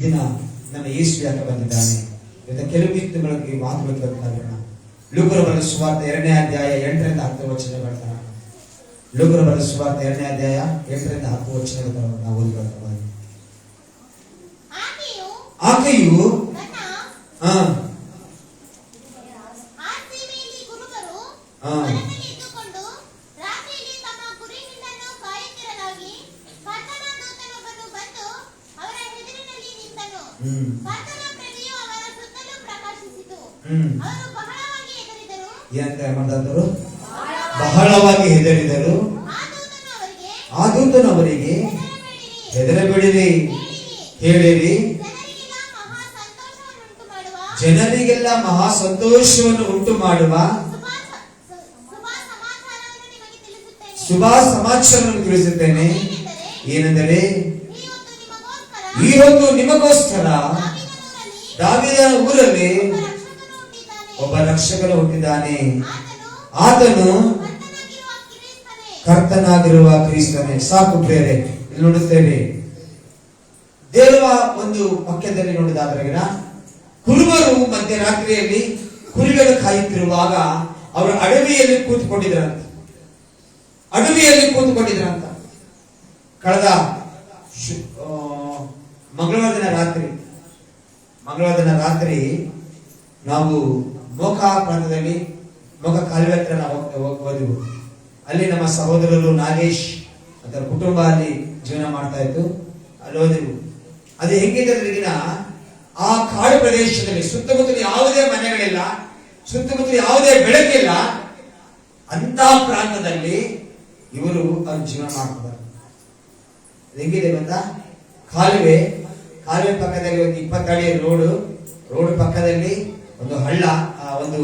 ದಿನ ನನ್ನ ಯೇಸು ಯಾಕೆ ಬಂದಿದ್ದಾನೆ ಇವತ್ತು ಕೆಲವು ತಿಂಗಳಿಗೆ ಮಾತುಗಳು ಕೇಳೋಣ. ಲೂಕನ ಬರೆದ ಸುವಾರ್ತೆ 2ನೇ ಅಧ್ಯಾಯ 8ರಿಂದ 10 ವಚನಗಳನ್ನ ಲೂಕನ ಬರೆದ ಸುವಾರ್ತೆ 2ನೇ ಅಧ್ಯಾಯ 8ರಿಂದ 10 ವಚನಗಳನ್ನು ನಾವು ಓದಿಕೊಳ್ಳೋಣ. ಆಕೆಯು ಬಹಳವಾಗಿ ಹೆದರಿದರು. ಆ ದೂತನು ಅವರಿಗೆ ಹೆದರಬೇಡಿರಿ, ಹೇಳಿರಿ, ಜನರಿಗೆಲ್ಲ ಮಹಾ ಸಂತೋಷವನ್ನು ಉಂಟು ಮಾಡುವ ಶುಭ ಸಮಾಚಾರವನ್ನು ತಿಳಿಸುತ್ತೇನೆ. ಏನೆಂದರೆ ಈ ಹೊತ್ತು ನಿಮಗೋಸ್ಕರ ದಾವೀದನ ಊರಲ್ಲಿ ಒಬ್ಬ ರಕ್ಷಕನು ಹುಟ್ಟಿದ್ದಾನೆ. ಆತನು ಕರ್ತನಾಗಿರುವ ಕ್ರಿಸ್ತನೇ. ಸಾಕು ಪ್ರಿಯರೇ, ಇಲ್ಲಿ ನೋಡುತ್ತೇವೆ ದೇವ ಒಂದು ವಾಕ್ಯದಲ್ಲಿ ನೋಡಿದಾದ್ರೆ ಕುರುಬರು ಮಧ್ಯರಾತ್ರಿಯಲ್ಲಿ ಕುರಿಗಳು ಕಾಯುತ್ತಿರುವಾಗ ಅವರು ಅಡವಿಯಲ್ಲಿ ಕೂತ್ಕೊಂಡಿದ್ರಂತ. ಕಳೆದ ಮಂಗಳವಾರ ದಿನ ರಾತ್ರಿ ನಾವು ಮೋಕ ಪ್ರಾಂತದಲ್ಲಿ ಮೋಕ ಕಾಲುವೆ ಹತ್ರ ನಾವು ಹೋದೆವು. ಅಲ್ಲಿ ನಮ್ಮ ಸಹೋದರರು ನಾಗೇಶ್ ಅದರ ಕುಟುಂಬ ಅಲ್ಲಿ ಜೀವನ ಮಾಡ್ತಾ ಇತ್ತು. ಅಲ್ಲಿ ಹೋದೆವು. ಅದು ಹೆಂಗಿದೆ ದಿನ ಆ ಕಾಡು ಪ್ರದೇಶದಲ್ಲಿ ಸುತ್ತಮುತ್ತಲು ಯಾವುದೇ ಮನೆಗಳಿಲ್ಲ, ಸುತ್ತಮುತ್ತಲು ಯಾವುದೇ ಬೆಳಕಿಲ್ಲ. ಅಂತ ಪ್ರಾಂತದಲ್ಲಿ ಇವರು ಅವ್ರ ಜೀವನ ಮಾಡ್ತಾರೆ. ಹೆಂಗಿದೆ ಗೊತ್ತಾ? ಕಾಲುವೆ ಪಕ್ಕದಲ್ಲಿ ಒಂದು 20 ಅಡಿ ರೋಡ್ ಪಕ್ಕದಲ್ಲಿ ಒಂದು ಹಳ್ಳ, ಒಂದು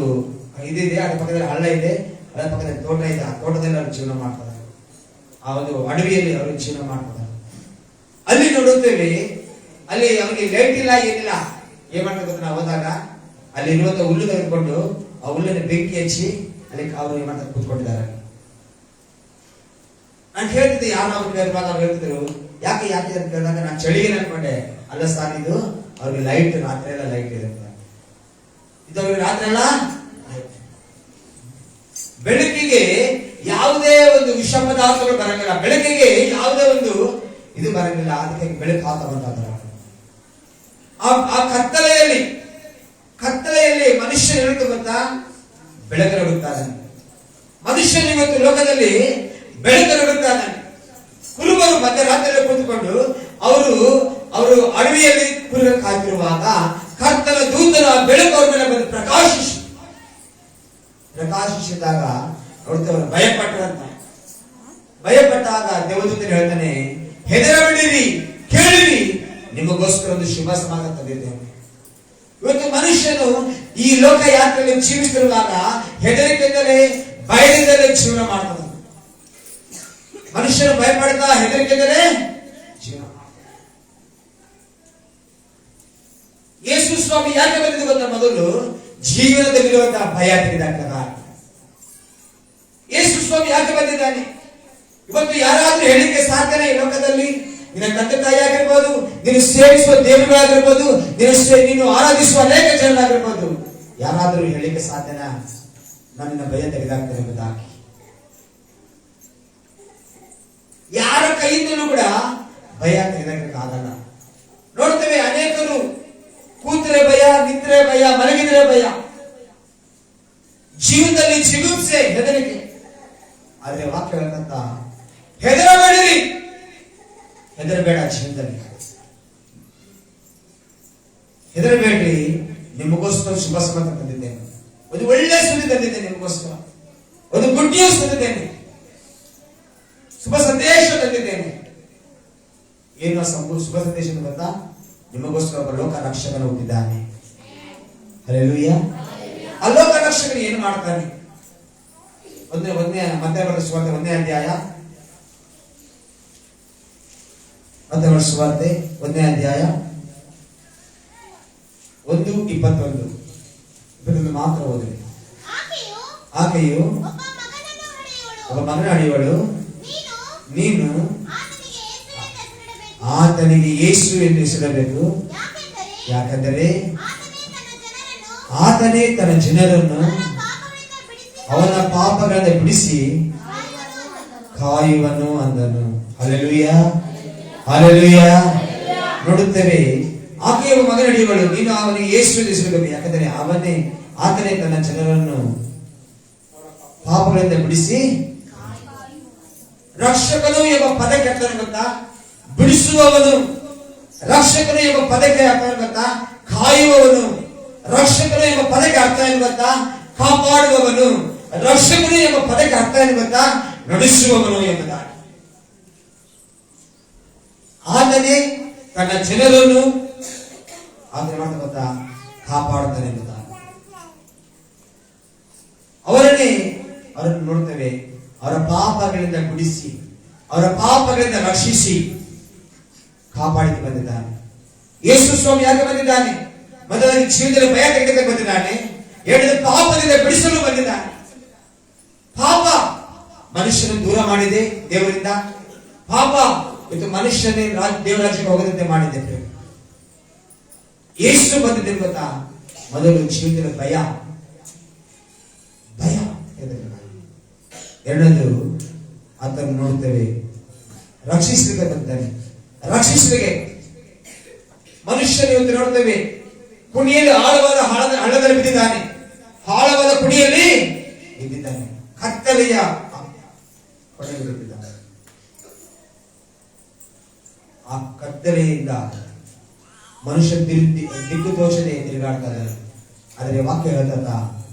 ಇದಿದೆ, ಅದ್ರ ಪಕ್ಕದಲ್ಲಿ ಹಳ್ಳ ಇದೆ, ಅದರ ಪಕ್ಕದಲ್ಲಿ ತೋಟ ಇದೆ. ಆ ತೋಟದಲ್ಲಿ ಅವರು ಜೀವನ ಮಾಡ್ತಾರೆ. ಆ ಒಂದು ಅಡವಿಯಲ್ಲಿ ಅವರು ಜೀವನ ಮಾಡ್ತಾರೆ. ಅಲ್ಲಿ ನೋಡುತ್ತೇವೆ, ಅಲ್ಲಿ ಅವರಿಗೆ ಲೈಟ್ ಇಲ್ಲ, ಏನಿಲ್ಲ. ಏನ್ ಮಾಡ್ತಾರೆ ಗೊತ್ತಾ? ನಾವು ಹೋದಾಗ ಅಲ್ಲಿ ಇರುವಂತ ಹುಲ್ಲು ತೆಗೆದುಕೊಂಡು ಆ ಹುಲ್ಲನ್ನು ಬೆಂಕಿ ಹಚ್ಚಿ ಅಲ್ಲಿ ಅವರು ಏನ್ ಮಾಡ್ತಾರೆ ಕೂತ್ಕೊಂಡಿದ್ದಾರೆ. ನಾನು ಹೇಳ್ತಿದ್ದೆ, ಯಾರು ಕೇಳುವಾಗ ಅವ್ರು ಹೇಳ್ತಿದ್ರು, ಯಾಕೆ ಅಂತ ಕೇಳಿದಾಗ ನಾನು ಚಳಿಗೆ ಅನ್ಕೊಂಡೆ. ಅಲ್ಲ ಸರ್, ಇದು ಅವ್ರಿಗೆ ಲೈಟ್, ರಾತ್ರಿ ಎಲ್ಲ ಲೈಟ್ ಇರುತ್ತೆ. ಇದು ಅವ್ರಿಗೆ ರಾತ್ರಿ ಎಲ್ಲ ಬೆಳಕಿಗೆ ಯಾವುದೇ ಒಂದು ವಿಷ ಪದಾರ್ಥಗಳು ಬರಂಗಿಲ್ಲ, ಬೆಳಕಿಗೆ ಯಾವುದೇ ಒಂದು ಇದು ಬರಂಗಿಲ್ಲ. ಅದಕ್ಕೆ ಬೆಳಕು ಹಾಕುವಂತ ಆ ಕತ್ತಲೆಯಲ್ಲಿ ಮನುಷ್ಯನ ಹೇಳುತ್ತೆ ಗೊತ್ತಾ? ಬೆಳಕು ನಡುತ್ತಾನೆ ಮನುಷ್ಯನ. ಇವತ್ತು ಲೋಕದಲ್ಲಿ ಬೆಳಕು ನಡುತ್ತಾನೆ. ಕುರುಬರು ಮಧ್ಯರಾತ್ರಿಯಲ್ಲಿ ಕೂತ್ಕೊಂಡು ಅವರು ಅಡವಿಯಲ್ಲಿ ಕುರುಬರು ಕಾಯ್ತಿರುವಾಗ ಕರ್ತನ ದೂತನ ಬೆಳಕು ಅವ್ರ ಮೇಲೆ ಬಂದು ಪ್ರಕಾಶಿಸಿದಾಗ ನೋಡ್ತೇವೆ ಭಯಪಟ್ಟಾಗ ದೇವದೂತನು ಹೇಳ್ತಾನೆ, ಹೆದರಬೇಡಿರಿ, ಕೇಳಿರಿ, ನಿಮಗೋಸ್ಕರ ಒಂದು ಶುಭ ಸಮಾಚಾರ ತಂದಿದ್ದೇನೆ. ಇವತ್ತು ಮನುಷ್ಯನು ಈ ಲೋಕ ಯಾತ್ರೆಯಲ್ಲಿ ಜೀವಿಸಿರುವಾಗ ಹೆದರಿಕೆಯಿಂದಲೇ ಭಯದಿಂದಲೇ ಜೀವನ ಮಾಡ್ತಾನೆ. ಮನುಷ್ಯನು ಭಯಪಡ್ತಾ ಹೆದರಿಕೆಯಿಂದಲೇ ಜೀವನ ಮಾಡ್ತಾನೆ. ಯೇಸು ಸ್ವಾಮಿ ಯಾಕೆ ಬಂದಿದ್ದು ಗೊತ್ತಾ? ಮೊದಲು ಜೀವನದಲ್ಲಿರುವಂತಹ ಭಯ ತೆಗೆದಾಕದ ಯೇಸು ಸ್ವಾಮಿ ಯಾಕೆ ಬಂದಿದ್ದಾನೆ? ಇವತ್ತು ಯಾರಾದ್ರೂ ಹೇಳಿಕೆ ಸಾಧ್ಯನೇ ಈ ಲೋಕದಲ್ಲಿ? ನಿನ್ನ ತಂದೆ ತಾಯಿ ಆಗಿರ್ಬೋದು, ನೀನು ಸೇವಿಸುವ ದೇವರುಗಳಾಗಿರ್ಬೋದು, ನೀನು ಆರಾಧಿಸುವ ಅನೇಕ ಜನರಾಗಿರ್ಬೋದು, ಯಾರಾದ್ರೂ ಹೇಳಿಕೆ ಸಾಧ್ಯನಾ? ನನ್ನ ಭಯ ತೆಗೆದಾಕ್ತೇನೆ ಎಂಬುದಾಗಿ ಯಾರ ಕೈಯಿಂದಲೂ ಕೂಡ ಭಯ ತೆಗೆದಾಕಕ್ಕೆ ಆಗಲ್ಲ. ನೋಡ್ತೇವೆ, ಅನೇಕರು ಕೂತರೆ ಭಯ, ನಿಂತರೆ ಭಯ, ಮಲಗಿದ್ರೆ ಭಯ, ಜೀವನದಲ್ಲಿ ಜಿಗುಪ್ಸೆ, ಹೆದರಿಕೆ. ಆದ್ರೆ ವಾಕ್ಯ ಹೇಳಂತ ಹೆದರಬೇಡಿರಿ, ಹೆದರಬೇಡ. ಜೀವನದಲ್ಲಿ ಹೆದರಬೇಡ್ರಿ, ನಿಮಗೋಸ್ಕರ ಶುಭ ಸಮಾಚಾರ ತಂದಿದ್ದೇನೆ. ಒಂದು ಒಳ್ಳೆ ಸುದ್ದಿ ತಂದಿದ್ದೇನೆ ನಿಮಗೋಸ್ಕರ. ಒಂದು ಗುಡ್ ನ್ಯೂಸ್ ತಂದಿದ್ದೇನೆ, ಶುಭ ಸಂದೇಶ ತಂದಿದ್ದೇನೆ. ಏನು ಶುಭ ಸಂದೇಶ ಗೊತ್ತಾ? ನಿಮಗೋಸ್ಕರ ಒಬ್ಬ ಲೋಕ ರಕ್ಷಕನು ಹುಟ್ಟಿದ್ದಾನೆ. ಹಲ್ಲೆಲೂಯ. ಆ ಲೋಕ ರಕ್ಷಕನು ಏನು ಮಾಡ್ತಾನೆ? ಮತ್ತಾಯನ ಸುವಾರ್ತೆ 1ನೇ ಅಧ್ಯಾಯ, ಮತ್ತಾಯನ ಸುವಾರ್ತೆ 1ನೇ ಅಧ್ಯಾಯ 1:21 ಮಾತ್ರ ಓದಿರಿ. ಆಕೆಯು ಒಬ್ಬ ಮಗನ ಹಡೆಯುವಳು, ನೀನು ಆತನಿಗೆ ಯೇಸು ಎಂದು ಹೆಸರಿಡಬೇಕು. ಯಾಕಂದರೆ ಆತನೇ ತನ್ನ ಜನರನ್ನು ಅವನ ಪಾಪಗಳಿಂದ ಬಿಡಿಸಿ ಕಾಯುವನು ಅಂದನು. Hallelujah, hallelujah. ನೋಡುತ್ತೇವೆ, ಆಕೆಯ ಮಗನಡಿಗಳು ನೀನು ಅವನಿಗೆ ಯೇಸು ಹೆಸರು, ಯಾಕಂದರೆ ಆತನೇ ತನ್ನ ಜನರನ್ನು ಪಾಪಗಳಿಂದ ಬಿಡಿಸಿ ರಕ್ಷಕನು ಎಂಬ ಪದಕ್ಕೆ ಅರ್ಥ ಗೊತ್ತಾ? ಬಿಡಿಸುವವನು. ರಕ್ಷಕನು ಎಂಬ ಪದಕ್ಕೆ ಅರ್ಥ ಗೊತ್ತಾ? ಕಾಯುವವನು. ರಕ್ಷಕನು ಎಂಬ ಪದಕ್ಕೆ ಅರ್ಥ ಏನು ಗೊತ್ತಾ? ಕಾಪಾಡುವವನು. ರಕ್ಷಕನು ಎಂಬ ಪದಕ್ಕೆ ಅರ್ಥ ಏನು ಗೊತ್ತಾ? ನಡೆಸುವವನು ಎಂಬುದಾಗಿ. ಆತನೇ ತನ್ನ ಜನರನ್ನು ಆತನ ಮಾಡ್ತಾ ಗೊತ್ತಾ? ಕಾಪಾಡುತ್ತಾನೆ ಎಂಬುದಾಗಿ. ಅವರನ್ನು ನೋಡ್ತೇವೆ, ಅವರ ಪಾಪಗಳಿಂದ ಬಿಡಿಸಿ, ಅವರ ಪಾಪಗಳಿಂದ ರಕ್ಷಿಸಿ ಕಾಪಾಡಿಕೆ ಬಂದಿದ್ದಾನೆ. ಯೇಸು ಸ್ವಾಮಿ ಯಾಕೆ ಬಂದಿದ್ದಾನೆ? ಮೊದಲಾಗಿ ಜೀವನದಲ್ಲಿ ಭಯ ತೆಗೆದಕ್ಕೆ ಬಂದಿದ್ದಾನೆ. ಎರಡನೇ ಪಾಪದಿಂದ ಬಿಡಿಸಲು ಬಂದಿದ್ದಾನೆ. ಪಾಪ ಮನುಷ್ಯನನ್ನು ದೂರ ಮಾಡಿದೆ ದೇವರಿಂದ. ಪಾಪ ಇದು ಮನುಷ್ಯನೇ ದೇವರಾಜ್ಯಕ್ಕೆ ಹೋಗದಂತೆ ಮಾಡಿದೆ. ಯೇಸು ಬಂದಿದ್ದೆ ಗೊತ್ತಾ? ಮೊದಲು ಜೀವನದಲ್ಲಿ ಭಯ. ಎರಡನೇದು ಆತನ್ನು ನೋಡುತ್ತೇವೆ, ರಕ್ಷಿಸಲಿಕ್ಕೆ ಬಂದಿದ್ದಾನೆ. ರಕ್ಷಿಸಲಿಕ್ಕೆ ಮನುಷ್ಯನ ಇವತ್ತು ನೋಡ್ತೇವೆ, ಕುಣಿಯಲ್ಲಿ ಆಳವಾದ ಹಳ್ಳದಲ್ಲಿ ಬಿದ್ದಿದ್ದಾನೆ. ಆಳವಾದ ಕುಣಿಯಲ್ಲಿ ಬಿದ್ದಿದ್ದಾನೆ. ಕತ್ತಲೆಯ ಹೊಡೆಯಲ್ಲಿ ಬಿದ್ದಿದ್ದಾನೆ. ಆ ಕತ್ತಲೆಯಿಂದ ಮನುಷ್ಯ ದಿಕ್ಕು ತೋಚದೆ ತಿರುಗಾಡ್ತಾ ಇದ್ದಾನೆ. ಆದರೆ ವಾಕ್ಯ ಹೇಳ್ತಾ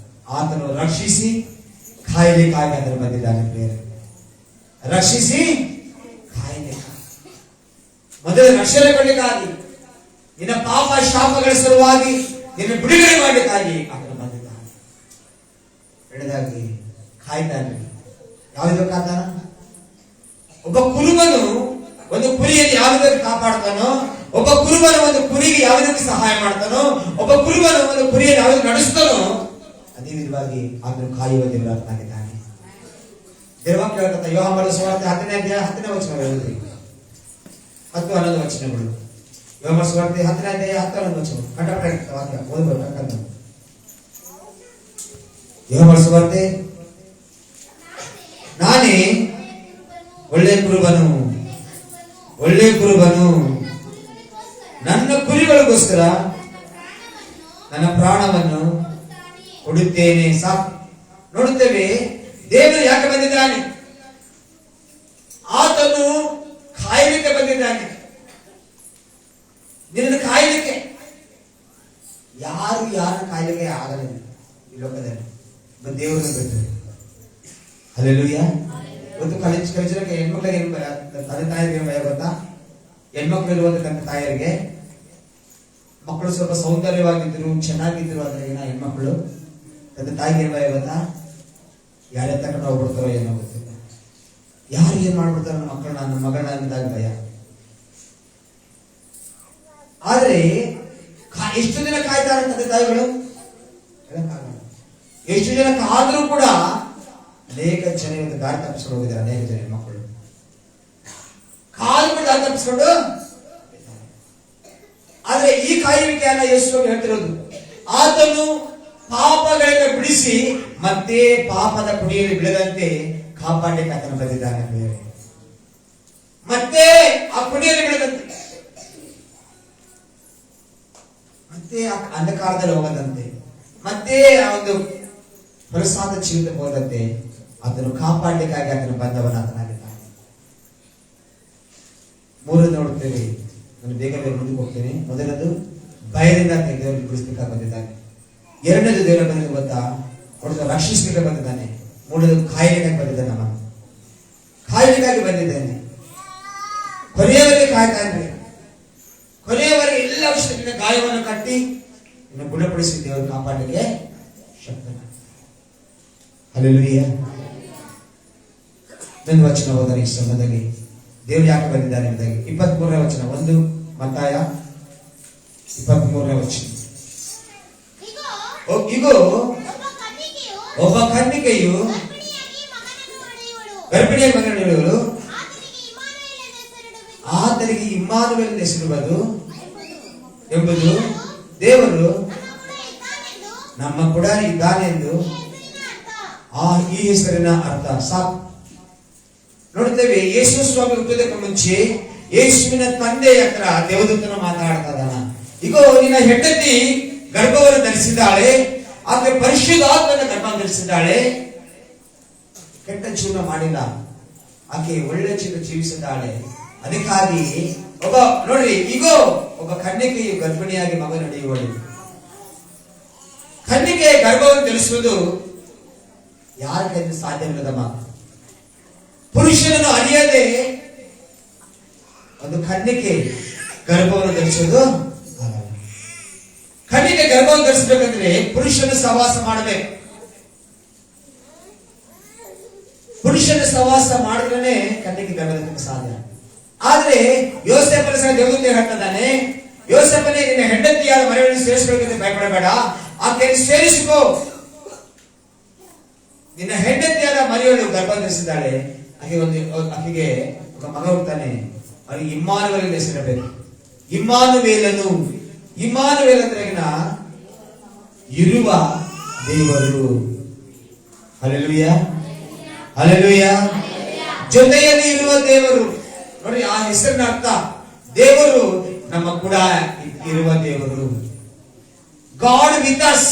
ಆತನು ರಕ್ಷಿಸಿ ಕಾಯಲಿಕ್ಕಾಗಿ ಅದನ್ನು ಬಂದಿದ್ದಾನೆ. ಬೇರೆ ರಕ್ಷಿಸಿ ಕಾಯಲಿಕ್ಕಾಗಿ, ಮೊದಲು ರಕ್ಷಣೆ ಕೊಡಲಿಕ್ಕಾಗಿ, ನಿನ್ನ ಪಾಪ ಶಾಪಗಳ ಸಲುವಾಗಿ ನಿನ್ನ ಬಿಡುಗಡೆ ಮಾಡಲಿಕ್ಕಾಗಿ ಅದನ್ನು ಬಂದಿದ್ದಾನೆ. ಎರಡನೇದಾಗಿ ಕಾಯ್ತಾನೆ. ಯಾವುದಕ್ಕೆ ಕಾತಾನ? ಒಬ್ಬ ಕುರುಬನು ಒಂದು ಕುರಿಯಲ್ಲಿ ಯಾವುದಕ್ಕೆ ಕಾಪಾಡ್ತಾನೋ, ಒಬ್ಬ ಕುರುಬನು ಒಂದು ಕುರಿಗೆ ಯಾವುದಕ್ಕೆ ಸಹಾಯ ಮಾಡ್ತಾನೋ, ಒಬ್ಬ ಕುರುಬನು ಒಂದು ಕುರಿಯಲ್ಲಿ ಯಾವುದಕ್ಕೆ ನಡೆಸ್ತಾನೋ, ಅದೇ ವಿಧವಾಗಿ ಅದನ್ನು ಕಾಯುವ ದೇವರಾಗಿದ್ದಾನೆ. ದೇವವಾಕ್ಯ ಹೇಳ್ತಾ ಯೋಹಾನನ ಸುವಾರ್ತೆ 10ನೇ ಅಧ್ಯಾಯ 10ನೇ ವಚನ ಹೇಳುತ್ತೀವಿ. 10-11 ವಚನಗಳು. ಯೋಹಾನನ ಸುವಾರ್ತೆ 10ನೇ ಅಧ್ಯಾಯ 10-11 ವಚನ ಕಂಠಪಾಠ ವಾಕ್ಯ ಓದಬೇಕು. ಯೋಹಾನನ ಸುವಾರ್ತೆ, ನಾನೇ ಒಳ್ಳೆ ಕುರುಬನು, ಒಳ್ಳೆ ಕುರುಬನು, ನನ್ನ ಕುರಿಗಳಿಗೋಸ್ಕರ ನನ್ನ ಪ್ರಾಣವನ್ನು ಕೊಡುತ್ತೇನೆ. ಸಾಕು. ನೋಡುತ್ತೇವೆ, ದೇವರು ಯಾಕೆ ಬಂದಿದ್ದಾನೆ? ಆತನು ಕಾಯಲಿಕ್ಕೆ ಬಂದಿದ್ದಾನೆ. ನಿನ್ನನ್ನು ಕಾಯಲಿಕ್ಕೆ. ಯಾರು ಕಾಯಲಿಕ್ಕೆ ಆಗಲಿಲ್ಲ ಈ ಲೋಕದಲ್ಲಿ, ದೇವರನ್ನು ಬಿಟ್ಟರೆ. ಹಲ್ಲೆಲೂಯಾ. ಇವತ್ತು ಕಲಿಸಕ್ಕೆ ಹೆಣ್ಮಕ್ಳಿಗೆ ತಂದೆ ತಾಯಿಗೆ ಭಯ ಗೊತ್ತಾ? ಹೆಣ್ಮಕ್ಳು ಇರುವಂತ ತಾಯರಿಗೆ ಮಕ್ಕಳು ಸ್ವಲ್ಪ ಸೌಂದರ್ಯವಾಗಿದ್ರು, ಚೆನ್ನಾಗಿದ್ರು ಅಂದ್ರೆ ಏನ ಹೆಣ್ಮಕ್ಳು ತಂದೆ ತಾಯಿಗೆ ಭಯ ಗೊತ್ತಾ? ಯಾರೇ ತಗೊಂಡು ಹೋಗ್ಬಿಡ್ತಾರೋ ಏನೋ ಗೊತ್ತಿಲ್ಲ. ಯಾರು ಏನ್ ಮಾಡ್ಬಿಡ್ತಾರೋ ನನ್ನ ಮಕ್ಕಳನ್ನ, ನನ್ನ ಮಗಳನ್ನ ಅಂದಾಗ ಭಯ. ಆದ್ರೆ ಎಷ್ಟು ದಿನ ಕಾಯ್ತಾರೆ ತಂದೆ ತಾಯಿಗಳು? ಎಷ್ಟು ಜನ ಕಾದ್ರೂ ಕೂಡ ಅನೇಕ ಜನ ಇವತ್ತು ದಾರಿ ತಪ್ಪಿಸ್ಕೊಂಡು ಹೋಗಿದ್ದಾರೆ. ಅನೇಕ ಜನ ಮಕ್ಕಳು ಕಾಲು ಬಿಟ್ಟು ದಾರಿ ತಪ್ಪಿಸ್ಕೊಂಡು. ಆದ್ರೆ ಈ ಕಾಯುವಿಕೆಯನ್ನ ಯೇಸು ಹೇಳ್ತಿರೋದು, ಆತನು ಪಾಪಗಳಿಂದ ಬಿಡಿಸಿ ಮತ್ತೆ ಪಾಪದ ಕುಡಿಯಲ್ಲಿ ಬೀಳದಂತೆ ಕಾಪಾಡಲಿಕ್ಕೆ ಆತನು ಬಂದಿದ್ದಾನೆ. ಮತ್ತೆ ಆ ಕುಡಿಯಲ್ಲಿ ಬೀಳದಂತೆ, ಮತ್ತೆ ಆ ಅಂಧಕಾರದಲ್ಲಿ ಹೋಗದಂತೆ, ಮತ್ತೆ ಆ ಒಂದು ಹೊಲಸಾದ ಜೀವಿತ ಹೋದಂತೆ ಅದನ್ನು ಕಾಪಾಡಲಿಕ್ಕಾಗಿ ಅದನ್ನು ಬಂದವನ ಆತನಾಗಿದ್ದಾನೆ. ಮೂರನ್ನು ನೋಡುತ್ತೇವೆ. ನಾನು ಬೇಗ ಮುಂದಕ್ಕೆ ಹೋಗ್ತೇನೆ. ಮೊದಲದು ಭಯದಿಂದ ದೇವರಿಗೆ ಬಿಡಿಸ್ಲಿಕ್ಕಾಗಿ ಬಂದಿದ್ದಾನೆ. ಎರಡನೇದು ದೇವರ ಬಂದಿದ್ದು ಗೊತ್ತಾ? ಹೊಡೆದು ರಕ್ಷಿಸಲಿಕ್ಕೆ ಬಂದಿದ್ದಾನೆ. ಮೂರನೇದು ಕಾಯಲಿಕ್ಕಾಗಿ ಬಂದಿದ್ದಾನೆ. ನಮ್ಮನ್ನು ಕಾಯಲಿಕ್ಕಾಗಿ ಬಂದಿದ್ದೇನೆ. ಕೊನೆಯವರೆಗೆ ಕಾಯ್ತಾ ಇದ್ರೆ, ಕೊನೆಯವರೆಗೆ ಎಲ್ಲ ವಿಷಯದಿಂದ ಗಾಯವನ್ನು ಕಟ್ಟಿ ಇನ್ನು ಗುಣಪಡಿಸಿ ದೇವರು ಕಾಪಾಡಲಿಕ್ಕೆ ಶಕ್ತನ. ಹಲ್ಲೆಲೂಯಾ. ನನ್ನ ವಚನ ಹೋದರೆ ಈ ಸಂಬಂಧದಲ್ಲಿ ದೇವರು ಯಾಕೆ ಬಂದಿದ್ದಾನೆ ಎಂಬುದಾಗಿ 23ನೇ ವಚನ, 1 ಮತ್ತಾಯ 23ನೇ ವಚನ. ಇಗೋ ಒಬ್ಬ ಕನ್ನಿಕೆಯು ಗರ್ಭಿಣಿಯ ಮಗನನ್ನು ಹೇಳುವಳು, ಆತನಿಗೆ ಇಮ್ಮಾನುವೇಲ್ ಹೆಸರಿಡುವುದು ಎಂಬುದು ದೇವರು ನಮ್ಮ ಕೂಡ ಇದ್ದಾನೆಂದು ಈ ಹೆಸರಿನ ಅರ್ಥ ಸಾಕು. ನೋಡುತ್ತೇವೆ, ಯೇಸು ಸ್ವಾಮಿ ಹುಟ್ಟುವುದಕ್ಕೆ ಮುಂಚೆ ಯೇಸುವಿನ ತಂದೆ ಹತ್ರ ದೇವದೂತನ ಮಾತಾಡ್ತಾ ಇದ್ದಾನ. ಈಗ ನಿನ್ನ ಹೆಂಡತಿ ಗರ್ಭವನ್ನು ಧರಿಸಿದ್ದಾಳೆ, ಆಕೆ ಪರಿಶುದ್ಧಾತ್ಮನ ಗರ್ಭ ಧರಿಸಿದ್ದಾಳೆ. ಕೆಟ್ಟ ಜೀವನ ಮಾಡಿಲ್ಲ, ಆಕೆ ಒಳ್ಳೆ ಜೀವನ ಜೀವಿಸಿದ್ದಾಳೆ. ಅದಕ್ಕಾಗಿ ನೋಡ್ರಿ, ಈಗ ಒಬ್ಬ ಕನ್ಯಕೆಯು ಗರ್ಭಿಣಿಯಾಗಿ ಮಗ ನಡೆಯುವಳು. ಕನ್ಯಕೆ ಗರ್ಭವನ್ನು ಧರಿಸುವುದು ಯಾರ ಕೈಯಿಂದ ಸಾಧ್ಯವಿಲ್ಲದ ಮಾತು. ಪುರುಷನನ್ನು ಅರಿಯದೆ ಒಂದು ಕನ್ಯಕೆ ಗರ್ಭವನ್ನು ಧರಿಸುವುದು ಆಗಲ್ಲ. ಕನ್ಯಕೆ ಗರ್ಭವನ್ನು ಧರಿಸಬೇಕಂದ್ರೆ ಪುರುಷನ ಸಹವಾಸ ಮಾಡಬೇಕು. ಪುರುಷನ ಸಹವಾಸ ಮಾಡಿದ್ರೆ ಕನ್ಯಕೆ ಗರ್ಭಕ್ಕೆ ಸಾಧ್ಯ. ಆದ್ರೆ ಯೋಸೇಫನ ಸಹ ದೇವದೂತ ಹೇಳ್ತಾನೆ, ಯೋಸೇಫನೇ ನಿನ್ನ ಹೆಂಡತಿಯಾದ ಮರಿಯನ್ನು ಸೇರಿಸಬೇಕಂತ ಭಯಪಡಬೇಡ, ಆಕೆಯನ್ನು ಸೇರಿಸಿಕೋ. ನಿನ್ನ ಹೆಂಡತಿಯಾದ ಮರಿಯಳು ಗರ್ಭ ಧರಿಸಿದ್ದಾಳೆ, ಆಕೆಗೆ ಒಬ್ಬ ಮಗ ಹುಡ್ತಾನೆ, ಅವನಿಗೆ ಇಮ್ಮಾನುವೇಲ್ ಹೆಸರಿರಬೇಕು. ಇಮ್ಮಾನುವೇಲನು, ಇಮ್ಮಾನುವೇಲ್ ಅಂದ್ರೆ ಇರುವ ದೇವರು. Hallelujah, hallelujah. ಜೊತೆಯಲ್ಲಿ ಇರುವ ದೇವರು. ನೋಡಿ, ಆ ಹೆಸರಿನ ಅರ್ಥ ದೇವರು ನಮ್ಮ ಕೂಡ ಇರುವ ದೇವರು. God with us.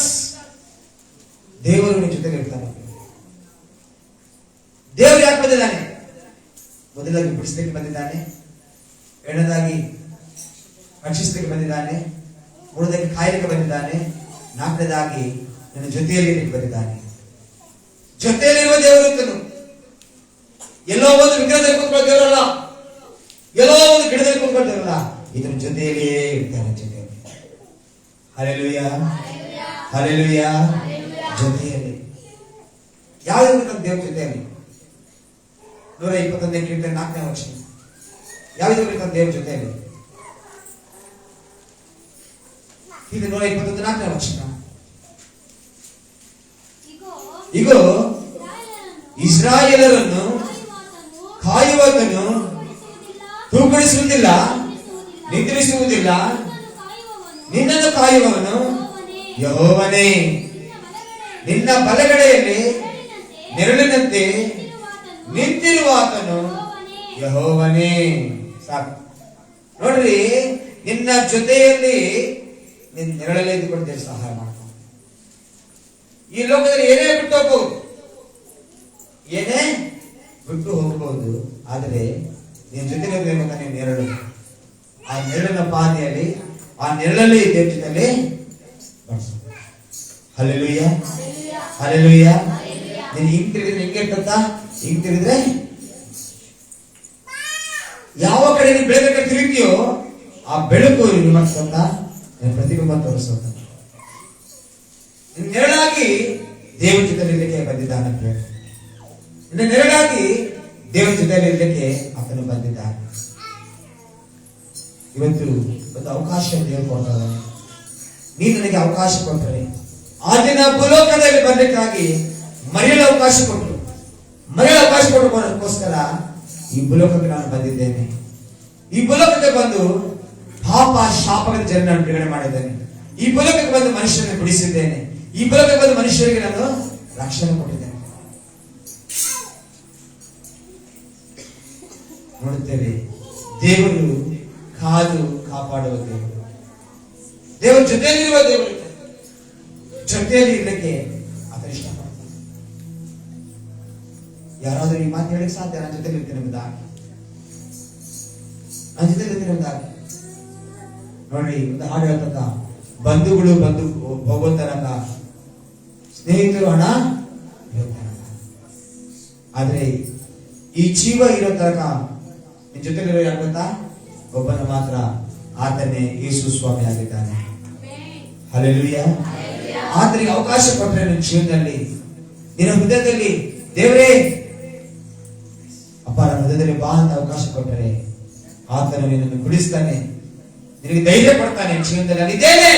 ದೇವರು ನಿಮ್ಮ ಜೊತೆಗೆ ಇರ್ತಾನೆ. ದೇವರು ಯಾಕೆ ಬಂದಿದ್ದಾನೆ? ಮೊದಲಾಗಿ ಬಿಡಿಸಲಿಕ್ಕೆ ಬಂದಿದ್ದಾನೆ, ಎರಡನೇದಾಗಿ ರಕ್ಷಿಸಲಿಕ್ಕೆ ಬಂದಿದ್ದಾನೆ, ಮೂರನೇದಾಗಿ ಕಾಯಲಿಕ್ಕೆ ಬಂದಿದ್ದಾನೆ, ನಾಲ್ಕನೇದಾಗಿ ನನ್ನ ಜೊತೆಯಲ್ಲಿ ಬಂದಿದ್ದಾನೆ. ಜೊತೆಯಲ್ಲಿರುವ ದೇವರು ಇದ್ದನು. ಎಲ್ಲೋ ಒಂದು ವಿಗ್ರಹದಲ್ಲಿ ಕೂತ್ಕೊಳ್ಳೋ ದೇವರಲ್ಲ, ಎಲ್ಲೋ ಒಂದು ಗಿಡದಲ್ಲಿ ಕೂತ್ಕೊಳ್ಳೋ ದೇವರಲ್ಲ, ಇದರ ಜೊತೆಯಲ್ಲಿಯೇ ಇರ್ತಾನೆ. ಜೊತೆಯಲ್ಲಿ. Hallelujah, hallelujah. ಜೊತೆಯಲ್ಲಿ ಯಾವ್ದು ದೇವ್ರ ಜೊತೆಯಲ್ಲಿ? 121ನೇ ಕೀರ್ತನೆ 4ನೇ ವಚನ. ಯಾವ್ದು ಇರ್ತಾನೆ ದೇವ್ರ ಜೊತೆಯಲ್ಲಿ? ಇದು 121 4ನೇ ವಚನ. ಈಗ ಇಸ್ರಾಯೇಲರನ್ನು ಕಾಯುವಾತನು ತೂಕಡಿಸುವುದಿಲ್ಲ, ನಿದ್ರಿಸುವುದಿಲ್ಲ, ನಿನ್ನನ್ನು ಕಾಯುವವನು ಯೆಹೋವನೇ. ನಿನ್ನ ಬಲಗಡೆಯಲ್ಲಿ ನೆರಳಿನಂತೆ ನಿಂತಿರುವಾತನು ಯೆಹೋವನೇ. ಸಾಕು ನೋಡ್ರಿ, ನಿನ್ನ ಜೊತೆಯಲ್ಲಿ ನಿನ್ನ ನೆರಳಲ್ಲಿ ಇದ್ದುಕೊಂಡು ಸಹಾಯ ಮಾಡ್ತಾನೆ. ಈ ಲೋಕದಲ್ಲಿ ಏನೇ ಬಿಟ್ಟು ಹೋಗಬಹುದು, ಏನೇ ಬಿಟ್ಟು ಹೋಗಬಹುದು, ಆದರೆ ನಿನ್ನ ಜೊತೆಗೆ ನಿನ್ನ ನೆರಳು. ಆ ನೆರಳಿನ ಪಾದಿಯಲ್ಲಿ, ಆ ನೆರಳಲ್ಲಿ ದೇವರಲ್ಲಿ ಬಳಸ. Hallelujah, hallelujah. ನೀನು ಹಿಂಗ್ ತಿರುಗಿದ್ರೆ ಹಿಂಗೆ ಇರ್ತದ, ಹಿಂಗ್ ತಿರುಗಿದ್ರೆ ಯಾವ ಕಡೆ ನೀನು ಬೆಳಕ ತಿರುಗ್ತೀಯೋ ಆ ಬೆಳಕು ನಿಮ್ಮ ಪ್ರತಿಬಿಂಬ ತೋರಿಸುತ್ತ. ನೆರಳಾಗಿ ದೇವರ ಜೊತೆಯಲ್ಲಿ ಇರಲಿಕ್ಕೆ ಬಂದಿದ್ದಾನೆ. ಇನ್ನು ನೆರಳಾಗಿ ದೇವರ ಜೊತೆಯಲ್ಲಿ ಇರಲಿಕ್ಕೆ ಆತನು ಬಂದಿದ್ದಾನೆ. ಇವತ್ತು ಒಂದು ಅವಕಾಶ ದೇವರು ಕೊಡ್ತಾ ಇದ್ದಾನೆ. ನೀನು ನನಗೆ ಅವಕಾಶ ಕೊಟ್ಟರೆ, ಆ ದಿನ ಭೂಲೋಕದಲ್ಲಿ ಬರ್ಲಿಕ್ಕಾಗಿ ಮರೆಯಲು ಅವಕಾಶ ಕೊಟ್ಟರು. ಮರೆಯಲು ಅವಕಾಶ ಕೊಟ್ಟುಕೋಸ್ಕರ ಈ ಭೂಲೋಕಕ್ಕೆ ನಾನು ಬಂದಿದ್ದೇನೆ. ಈ ಭೂಲೋಕಕ್ಕೆ ಬಂದು ಪಾಪ ಶಾಪದ ಜನರನ್ನು ಬಿಡುಗಡೆ ಮಾಡಿದ್ದೇನೆ. ಈ ಭೂಲೋಕಕ್ಕೆ ಬಂದು ಮನುಷ್ಯರನ್ನು ಬಿಡಿಸಿದ್ದೇನೆ. ಈ ಭೂಲೋಕಕ್ಕೆ ಬಂದು ಮನುಷ್ಯರಿಗೆ ನಾನು ರಕ್ಷಣೆ ಕೊಟ್ಟಿದ್ದೇನೆ. ನೋಡುತ್ತೇವೆ, ದೇವರು ಕಾದು ಕಾಪಾಡುವ ದೇವರು, ದೇವರ ಜೊತೆಯಲ್ಲಿರುವ ದೇವರು. ಜೊತೆಯಲ್ಲಿ ಇರಲಿಕ್ಕೆ ಆತ ಇಷ್ಟಪಡ್ತಾನೆ. ಯಾರಾದ್ರೂ ಈ ಮಾತು ಹೇಳಿಕ್ಕೆ ಸಾಧ್ಯ? ನನ್ನ ಜೊತೆಲಿ ಇರ್ತೀನಿ ಎಂಬುದಾಗಿ, ನನ್ನ ಜೊತೆಲಿ ಇರ್ತೀನಿ ಎಂಬುದಾಗಿ. ನೋಡಿ, ಒಂದು ಹಾಡು ಹೇಳ್ತಕ್ಕ, ಬಂಧುಗಳು ಬಂದು ಹೋಗೋ ತನಕ, ಸ್ನೇಹಿತರು ಹಣ ಇರೋ ತನಕ, ಆದ್ರೆ ಈ ಜೀವ ಇರೋ ತನಕ ನಿನ್ ಜೊತೆಲಿರೋ ಯಾರು ಗೊತ್ತಾ? ಒಬ್ಬನ ಮಾತ್ರ, ಆತನೇ ಯೇಸು ಸ್ವಾಮಿ ಆಗಿದ್ದಾನೆ. ಹಲ್ಲೆಲೂಯ. ಆತನಿಗೆ ಅವಕಾಶ ಕೊಟ್ಟರೆ ನಿನ್ನ ಜೀವನದಲ್ಲಿ, ನಿನ್ನ ಹೃದಯದಲ್ಲಿ, ದೇವರೇ ಅಪ್ಪ ನನ್ನ ಹೃದಯದಲ್ಲಿ ಬಾ ಅಂತ ಅವಕಾಶ ಕೊಟ್ಟರೆ ಆತನು ನಿನ್ನನ್ನು ಬಿಡಿಸ್ತಾನೆ, ನಿನಗೆ ಧೈರ್ಯ ಕೊಡ್ತಾನೆ. ಜೀವನದಲ್ಲಿ ನಾನಿದ್ದೇನೆ,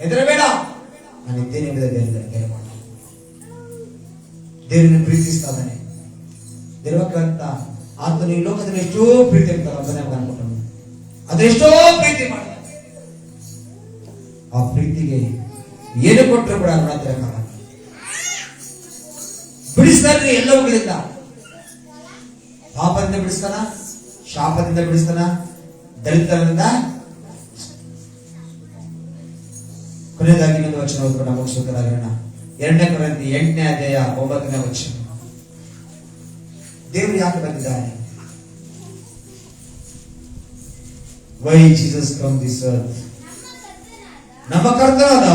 ಹೆದರಬೇಡ, ನಾನಿದ್ದೇನೆ ಎಂಬುದನ್ನು ಧೈರ್ಯ ಮಾಡ್ತಾನೆ. ದೇವರನ್ನು ಪ್ರೀತಿಸ್ತಾ ಇದ್ದಾನೆ. ದೇವರ ಆತನು ಈ ಲೋಕದಲ್ಲಿ ಎಷ್ಟೋ ಪ್ರೀತಿ ಇರ್ತಾರೆ. ಒಬ್ಬನೇ ಮಗನ ಕೊಟ್ಟನು. ಅದೆಷ್ಟೋ ಪ್ರೀತಿ ಮಾಡ್ತಾರೆ. ಆ ಪ್ರೀತಿಗೆ ಏನು ಕೊಟ್ಟರು ಕೂಡ ನೋಡೋದಿಲ್ಲ. ಬಿಡಿಸ್ತಾನೆ ಎಲ್ಲವುಗಳಿಂದ. ಪಾಪದಿಂದ ಬಿಡಿಸ್ತಾನ, ಶಾಪದಿಂದ ಬಿಡಿಸ್ತಾನ, ದಲಿತರಿಂದ. ಕೊನೆಯದಾಗಿ ಇನ್ನೊಂದು ವಚನ ಓದ್ಕೊಂಡು ಮುಗಿಸೋದಾಗೋಣ. 2 ಕೊರಿಂಥಿ 8ನೇ ಅಧ್ಯಾಯ 9ನೇ ವಚನ. ದೇವರು ಯಾಕೆ ಬಂದಿದ್ದಾನೆ? Why Jesus come this earth? ನಮ್ಮ ಕರ್ತನಾದ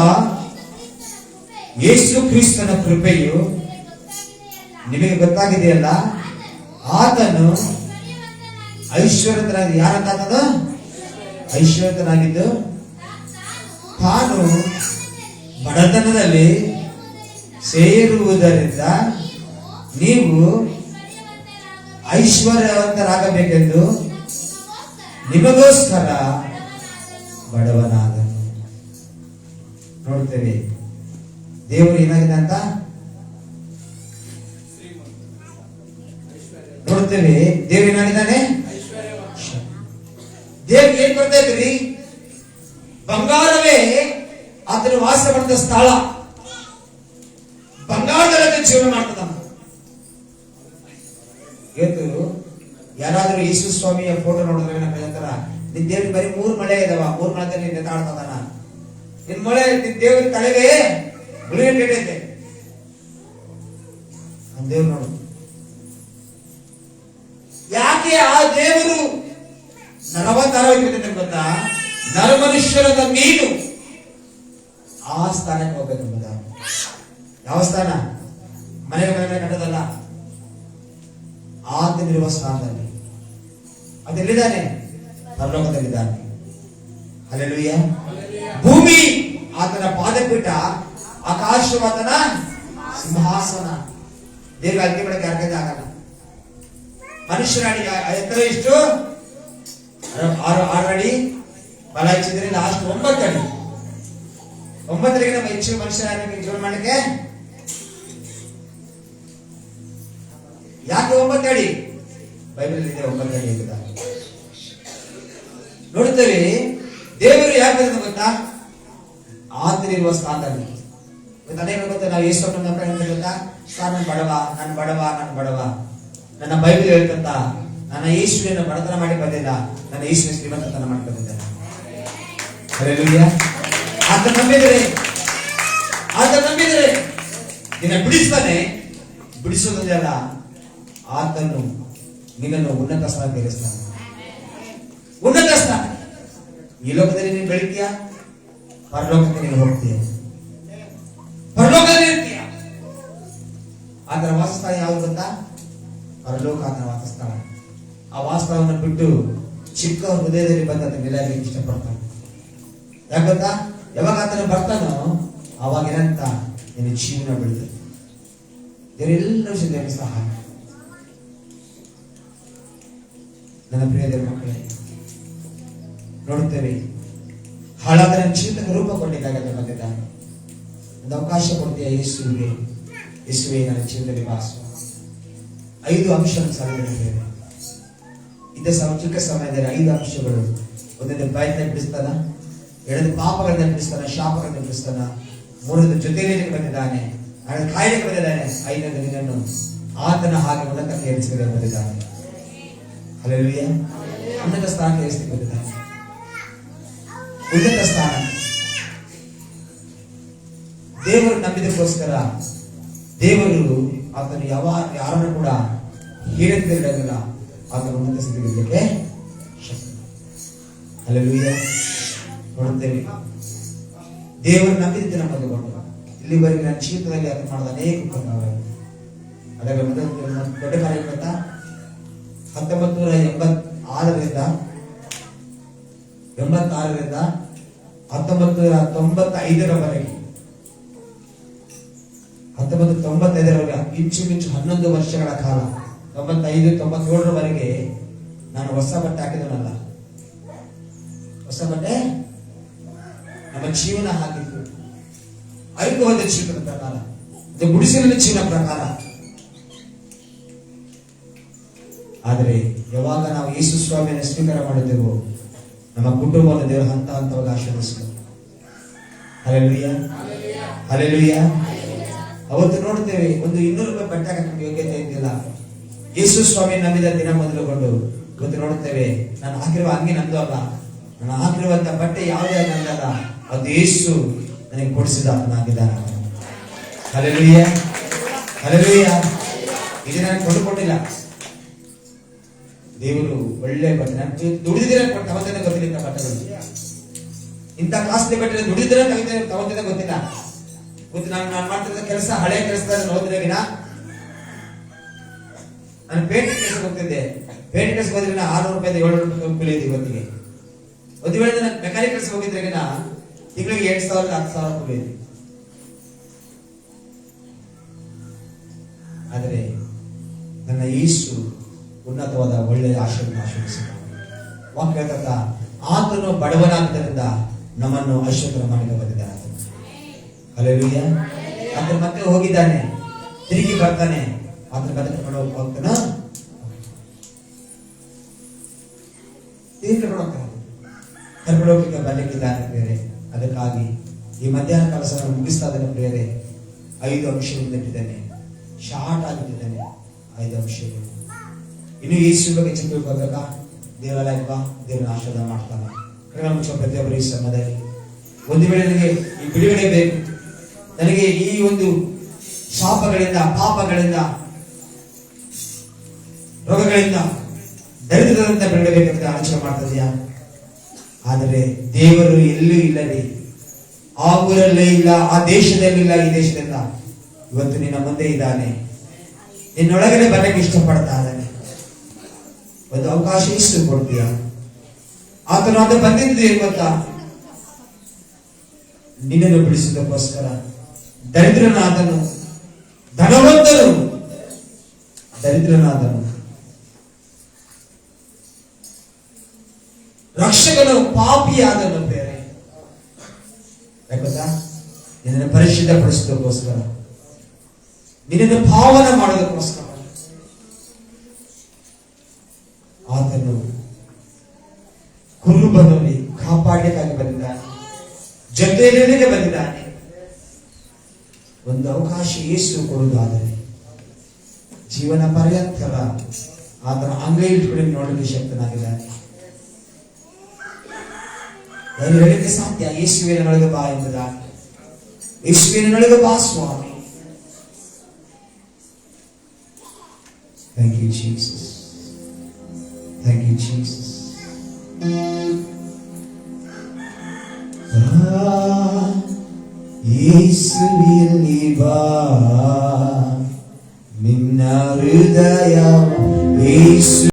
ಯೇಸು ಕ್ರಿಸ್ತನ ಕೃಪೆಯು ನಿಮಗೆ ಗೊತ್ತಾಗಿದೆಯಲ್ಲ. ಆತನು ಐಶ್ವರ್ಯತನಾಗಿ, ಯಾರಂತ ಐಶ್ವರ್ಯತನಾಗಿದ್ದು ತಾನು ಬಡತನದಲ್ಲಿ ಸೇರುವುದರಿಂದ ನೀವು ಐಶ್ವರ್ಯವಂತರಾಗಬೇಕೆಂದು ನಿಮಗೋಸ್ಕರ ಬಡವನಾದನು. ನೋಡ್ತೇವೆ ದೇವರು ಏನಾಗಿದೆ ಅಂತ ನೋಡ್ತೇವೆ. ದೇವರು ಏನಾಗಿದ್ದಾನೆ? ದೇವ್ರಿಗೆ ಏನ್ ಬರ್ತಾ ಇದ್ರಿ? ಬಂಗಾರವೇ ಆತನ ವಾಸ ಮಾಡಿದ ಸ್ಥಳ. ಬಂಗಾರದಲ್ಲಿ ಜೀವನ ಮಾಡ್ತದ. ಇವತ್ತು ಯಾರಾದ್ರೂ ಯೇಸು ಸ್ವಾಮಿಯ ಫೋಟೋ ನೋಡಿದ್ರೆ ಹೇಳ್ತಾರ, ನಿನ್ ದೇವ್ರಿಗೆ ಬರೀ 3 ಮಳೆ ಇದಾವ, 3 ಮಳೆದಲ್ಲಿ ನೆತಾಡ್ತದಾನ. ನಿನ್ ಮಳೆ ನಿನ್ ದೇವ್ರ ತಲೆಗೆ ಗುರಿಯಿಟ್ಟಿದೆ. ದೇವ್ರು ನೋಡು ಯಾಕೆ ಆ ದೇವರು ನರವತಾರವಾಗಿರುತ್ತೆ ಗೊತ್ತಾ? ನರಮನುಷ್ಯರದ ಮೀನು ಆ ಸ್ಥಾನಕ್ಕೆ ಹೋಗ್ಬೇಕು ಎಂಬುದ. ಯಾವ ಸ್ಥಾನ? ಮನೆ ಕಟ್ಟದಲ್ಲ, ಆತನಿರುವ ಸ್ಥಾನದಲ್ಲಿ. ಅದೆಲ್ಲಿದ್ದಾನೆ? ಪರಲೋಕದಲ್ಲಿದ್ದಾನೆ. ಹಲ್ಲೆಲೂಯಾ. ಭೂಮಿ ಆತನ ಪಾದಪೀಠ, ಆಕಾಶವಾತನ ಸಿಂಹಾಸನ. ದೇವ್ರ ಅಡಿಗೆ ಮಾಡಕ್ಕೆ ಯಾರಿಗೈತೆ ಆಗಲ್ಲ. ಮನುಷ್ಯನ ಅಡಿಗೆ ಎತ್ತರ ಇಷ್ಟು 6 ಅಡಿ, ಬಲ ಹೆಚ್ಚಿದ್ರೆ ಲಾಸ್ಟ್ 9 ಅಡಿ. 9ರಿಗೆ ನಮ್ಮ ಹೆಚ್ಚು ಮನುಷ್ಯನ ಜೀವನ ಮಾಡಕ್ಕೆ ಯಾಕೆ 9 ಅಡಿ? ಬೈಬಲ್ ಇದೆ 9 ಅಡಿ ಅಂತ ನೋಡುತ್ತೇವೆ. ದೇವರು ಯಾಕೆ ಗೊತ್ತಾ? ಆತನಿರುವ ಸ್ಥಾನದಲ್ಲಿ. ಅನೇಕ ಗೊತ್ತಾ, ನಾವು ಯೇಸು ಗೊತ್ತಾ? ನಾನು ಬಡವ, ನಾನು ಬಡವ, ನಾನು ಬಡವ. ನನ್ನ ಬೈಬಲ್ ಹೇಳ್ತಂತ ನನ್ನ ಯೇಸುವಿನ ಬಡತನ ಮಾಡಿ ಬಂದಿಲ್ಲ, ನನ್ನ ಯೇಸುವಿನ ಶ್ರೀಮಂತತನ ಮಾಡಿ ಬಂದಿದ್ದೇನೆ. ಹಲ್ಲೆಲೂಯಾ. ಆತ ನಂಬಿದರೆ ನಿನ್ನ ಬಿಡಿಸ್ತಾನೆ. ಬಿಡಿಸೋದೇ ಅಲ್ಲ, ಆತನು ನಿನ್ನನ್ನು ಉನ್ನತ ಸ್ಥಾನಕ್ಕೆ ಏರಿಸ್ತಾನೆ. ಉನ್ನತ ಸ್ಥಾನ. ಈ ಲೋಕದಲ್ಲಿ ನೀನು ಬೆಳಿತೀಯ, ಪರಲೋಕಕ್ಕೆ ನೀನು ಹೋಗ್ತೀಯ. ಪರಲೋಕದಲ್ಲಿ ಇರ್ತೀಯ. ಆತನ ವಾಸಸ್ಥಾನ ಯಾವುದು ಗೊತ್ತಾ? ಪರಲೋಕ ಆತನ ವಾಸಸ್ಥಾನ. ಆ ವಾಸ್ತವವನ್ನು ಬಿಟ್ಟು ಚಿಕ್ಕ ಹೃದಯದಲ್ಲಿ ಬಂದ ನಿಲ್ಲಲಿಕ್ಕೆ ಇಷ್ಟಪಡ್ತಾನೆ. ಯಾಕಂತ ಯಾವಾಗ ಆತನ ಬರ್ತಾನೋ ಅವಾಗ ಏನಂತ ನಿನ್ನ ಜೀವನ ಬೆಳೆದ ಎಲ್ಲರೂ ಸಿದ್ಧಕ್ಕೆ ಸಹಾಯ. ನನ್ನ ಪ್ರಿಯ ದೇವರ ಮಕ್ಕಳೇ, ನೋಡುತ್ತೇವೆ ಹಾಳಾದ ನನ್ನ ಜೀವನಕ್ಕೆ ರೂಪ ಕೊಡಲಿಕ್ಕಾಗತ್ತೆ ಬಂದಿದ್ದಾನೆ. ಒಂದು ಅವಕಾಶ ಕೊಡ್ತೀಯ ಯೇಸುವಿಗೆ. ಯೇಸುವೇ ನನ್ನ ಜೀವನದಲ್ಲಿ ವಾಸ. 5 ಅಂಶಗಳು ಸಾಲಿದ್ದೇವೆ. ಇದೇ ಚಿಕ್ಕ ಸಮಯದಲ್ಲಿ 5 ಅಂಶಗಳು. ಒಂದನೇ ಭಯದಿಂದ ಬಿಡಿಸ್ತಾನ, 2 ಪಾಪಗಳನ್ನ ಬಿಡಿಸ್ತಾನ, ಶಾಪಗಳನ್ನ ಬಿಡಿಸ್ತಾನ, 3 ಜೊತೆಯಲ್ಲಿ ಬಂದಿದ್ದಾನೆ, 4 ಕಾಯಿಲೆಗೆ ಬಂದಿದ್ದಾನೆ, 5ನೇ ನಿನ್ನನ್ನು ಆತನ ಹಾಗೆ ಉನ್ನತಕ್ಕೆ ಏರಿಸಿದರೆ ಬಂದಿದ್ದಾನೆ. ಹಲ್ಲೆಲೂಯಾ. ಉನ್ನತ ಸ್ಥಾನಕ್ಕೆ ಏರಿಸಿ ಬಂದಿದ್ದಾನೆ. ಉನ್ನತ ಸ್ಥಾನ ದೇವರು ನಂಬಿದಕ್ಕೋಸ್ಕರ ದೇವರು ಆತನು ಯಾರನ್ನು ಕೂಡ ಹೀರದಿರಲಿಲ್ಲ. ಆತನ ಉನ್ನತ ಸ್ಥಿತಿಗೆ ಶಕ್ತಿ. ಹಲ್ಲೆಲೂಯಾ. ನೋಡುತ್ತೇವೆ ದೇವರು ನಂಬಿದ್ದನ್ನು ಮೊದಲುಕೊಂಡು ಇಲ್ಲಿವರೆಗೆ ನನ್ನ ಜೀವಿತದಲ್ಲಿ ಅದನ್ನು ಮಾಡಿದ ಅನೇಕ ಉಪಕಾರಗಳು. ಅದರ ದೊಡ್ಡ ಕಾರ್ಯ ಗೊತ್ತಾ? 1986ರಿಂದ 1995ರವರೆಗೆ 1995ರವರೆಗೆ ಇಂಚುಮಿಂಚು 11 ವರ್ಷಗಳ ಕಾಲ, 95-97ರವರೆಗೆ ನಾನು ಹೊಸ ಬಟ್ಟೆ ಹಾಕಿದನಲ್ಲ. ಹೊಸ ಬಟ್ಟೆ ನಮ್ಮ ಜೀವನ ಹಾಕಿದ್ದು ಐಕ್ಯವಾದ ಜೀವನದ ಪ್ರಕಾರ, ಇದು ಗುಡಿಸಲಿನ ಜೀವನ ಪ್ರಕಾರ. ಆದರೆ ಯಾವಾಗ ನಾವು ಯೇಸು ಸ್ವಾಮಿಯನ್ನು ಸ್ವೀಕಾರ ಮಾಡಿದೆವೋ ನಮ್ಮ ಕುಟುಂಬವನ್ನು ದೇವರು ಹಂತ ಹಂತವಾಗಿ ಆಶೀರ್ವದಿಸಿದರು. Hallelujah, hallelujah. ಅವತ್ತು ನೋಡ್ತೇವೆ, ಒಂದು 200 ರೂಪಾಯಿ ಬಟ್ಟೆ ಹಾಕಕ್ಕೆ ಯೋಗ್ಯತೆ ಇದ್ದಿಲ್ಲ. ಯೇಸು ಸ್ವಾಮಿ ನಂಬಿದ ದಿನ ಮೊದಲುಗೊಂಡು ಇವತ್ತು ನೋಡ್ತೇವೆ, ನಾನು ಹಾಕಿರುವ ಅಂಗಿ ನಂದು ಅಲ್ಲ, ನಾನು ಹಾಕಿರುವಂತ ಬಟ್ಟೆ ಯಾವುದೇ ನಂದಲ್ಲ, ಅದು ಯೇಸು ನನಗೆ ಕೊಡಿಸಿದ ಆತನಾಗಿದ್ದಾನೆ. Hallelujah, hallelujah. ಇದು ನಾನು ಕೊಂಡುಕೊಂಡಿಲ್ಲ. ದೇವರು ಒಳ್ಳೆ ಬಟ್ಟೆ ನಾನು ದುಡಿದಿದ್ರೆ ತಗೊಂತೇನೆ ಗೊತ್ತಿಲ್ಲ. ಇಂಥ ಬಟ್ಟೆಗಳು, ಇಂಥ ಕಾಸ್ಟ್ಲಿ ಬಟ್ಟೆ ದುಡಿದ್ರೆ ತಗೊಂತೇನೆ ಗೊತ್ತಿಲ್ಲ. ನಾನು ಮಾಡ್ತಿದ್ದ ಕೆಲಸ ಹಳೆ ಕೆಲಸದಲ್ಲಿ ಹೋದ್ರೆಗಿನ ನಾನು ಪೇಂಟಿಂಗ್ ಕೆಲಸ ಹೋಗ್ತಿದ್ದೆ. ಪೇಂಟಿಂಗ್ ಕೆಲಸ ಹೋದ್ರೆ 600 ರೂಪಾಯಿ 700 ರೂಪಾಯಿ ಕೂಲಿ ಇದೆ ಇವತ್ತಿಗೆ. ಒಂದು ವೇಳೆ ನಾನು ಮೆಕ್ಯಾನಿಕ್ ಕೆಲಸ ಹೋಗಿದ್ರೆಗಿನ ತಿಂಗಳಿಗೆ 8,000 10,000 ಕೂಲಿ ಇದೆ. ಆದರೆ ನನ್ನ ಯೇಸು ಉನ್ನತವಾದ ಒಳ್ಳೆಯ ಆಶೀರ್ವದಿಸಿದ ವಾಕ್ಯ ಹೇಳ್ತಾ, ಆತನು ಬಡವನಾದ್ದರಿಂದ ನಮ್ಮನ್ನು ಐಶ್ವರ್ಯ ಮಾಡಿ ಬಂದಿದ್ದಾನೆ. ಹಲ್ಲೆಲೂಯಾ. ಆತ ಮತ್ತೆ ಹೋಗಿದ್ದಾನೆ, ತಿರುಗಿ ಬರ್ತಾನೆ, ಆತನ ಕರ್ಕೊಂಡು ಹೋಗ್ತಾನ, ಕರ್ಕೊಂಡು ಹೋಗ್ಲಿಕ್ಕೆ ಬರ್ಲಿಕ್ಕಿದ್ದಾನೆ ಪ್ರಿಯರೇ. ಅದಕ್ಕಾಗಿ ಈ ಮಧ್ಯಾಹ್ನ ಕೆಲಸ ಮುಗಿಸ್ತಾ ಇದ್ದೇನೆ ಪ್ರಿಯರೇ. 5 ಅಂಶಗಳನ್ನು ಇಟ್ಟಿದ್ದೇನೆ, ಶಾರ್ಟ್ ಆಗಿಟ್ಟಿದ್ದೇನೆ. 5 ಅಂಶಗಳು. ಇನ್ನು ಯೇಸು ಬಗ್ಗೆ ಚಿಂತಿಸಬೇಕಾ? ದೇವಾಲಯ ಬಾ, ದೇವರ ಆಶೀರ್ವಾದ ಮಾಡ್ತಾನೆ. ಪ್ರತಿಯೊಬ್ಬರು ಈ ಸಮಯದಲ್ಲಿ ಒಂದು ವೇಳೆ ನನಗೆ ಈ ಬಿಡುಗಡೆ ಬೇಕು, ನನಗೆ ಈ ಒಂದು ಶಾಪಗಳಿಂದ, ಪಾಪಗಳಿಂದ, ರೋಗಗಳಿಂದ, ದರಿದ್ರದಿಂದ ಬಿಡುಗಡೆ ಬೇಕಂತ ಆಲೋಚನೆ ಮಾಡ್ತಿದ್ಯಾ? ಆದರೆ ದೇವರು ಎಲ್ಲೂ ಇಲ್ಲದೆ, ಆ ಊರಲ್ಲೇ ಇಲ್ಲ, ಆ ದೇಶದಲ್ಲಿಲ್ಲ, ಈ ದೇಶದಿಂದ ಇವತ್ತು ನಿನ್ನ ಮುಂದೆ ಇದ್ದಾನೆ. ನಿನ್ನೊಳಗಡೆ ಬರಕ್ಕೆ ಇಷ್ಟಪಡ್ತಾ ಇದ್ದಾನೆ. ಒಂದು ಅವಕಾಶ ಇಷ್ಟು ಕೊಡ್ತೀಯ? ಆತನು ಅದು ಬಂದಿದ್ದು ಏನು ಗೊತ್ತಾ? ನಿನ್ನನ್ನು ಬಿಡಿಸುವುದಕ್ಕೋಸ್ಕರ. ದರಿದ್ರನಾದನು, ಧನವಂತನು, ದರಿದ್ರನಾದನು, ರಕ್ಷಕನು ಪಾಪಿಯಾದನು ಬೇರೆ. ಯಾಕಂತ ನಿನ್ನನ್ನು ಪರಿಶುದ್ಧಪಡಿಸೋದಕ್ಕೋಸ್ಕರ, ನಿನ್ನನ್ನು ಪಾವನ ಮಾಡೋದಕ್ಕೋಸ್ಕರ ಆತನು ಕುರುಬನಲ್ಲಿ ಕಾಪಾಡಲಿಕ್ಕಾಗಿ ಬಂದಿದ್ದಾನೆ, ಜೊತೆಯಲ್ಲಿಗೆ ಬಂದಿದ್ದಾನೆ. ಒಂದು ಅವಕಾಶ ಯೇಸು ಕೊಡುವುದಾದರೆ ಜೀವನ ಪರ್ಯಂತರ ಆತನ ಅಂಗೈ ಇಟ್ಕೊಂಡು ನೋಡಲಿಕ್ಕೆ ಶಕ್ತನಾಗಿದ್ದಾನೆ. ಹೇಳಲಿಕ್ಕೆ ಸಾಧ್ಯ? ಯೇಸುವಿನೊಳಗೆ ಬಾ ಎಂಬುದಾಗಿ. ಯೇಸುವಿನೊಳಗೆ ಬಾ ಸ್ವಾಮಿ. Thank you, Jesus. Thank you, Jesus. ಯೇಸುವಿನಲ್ಲಿ ಬಾ, ನಿನ್ನ ಹೃದಯ ಯೇಸು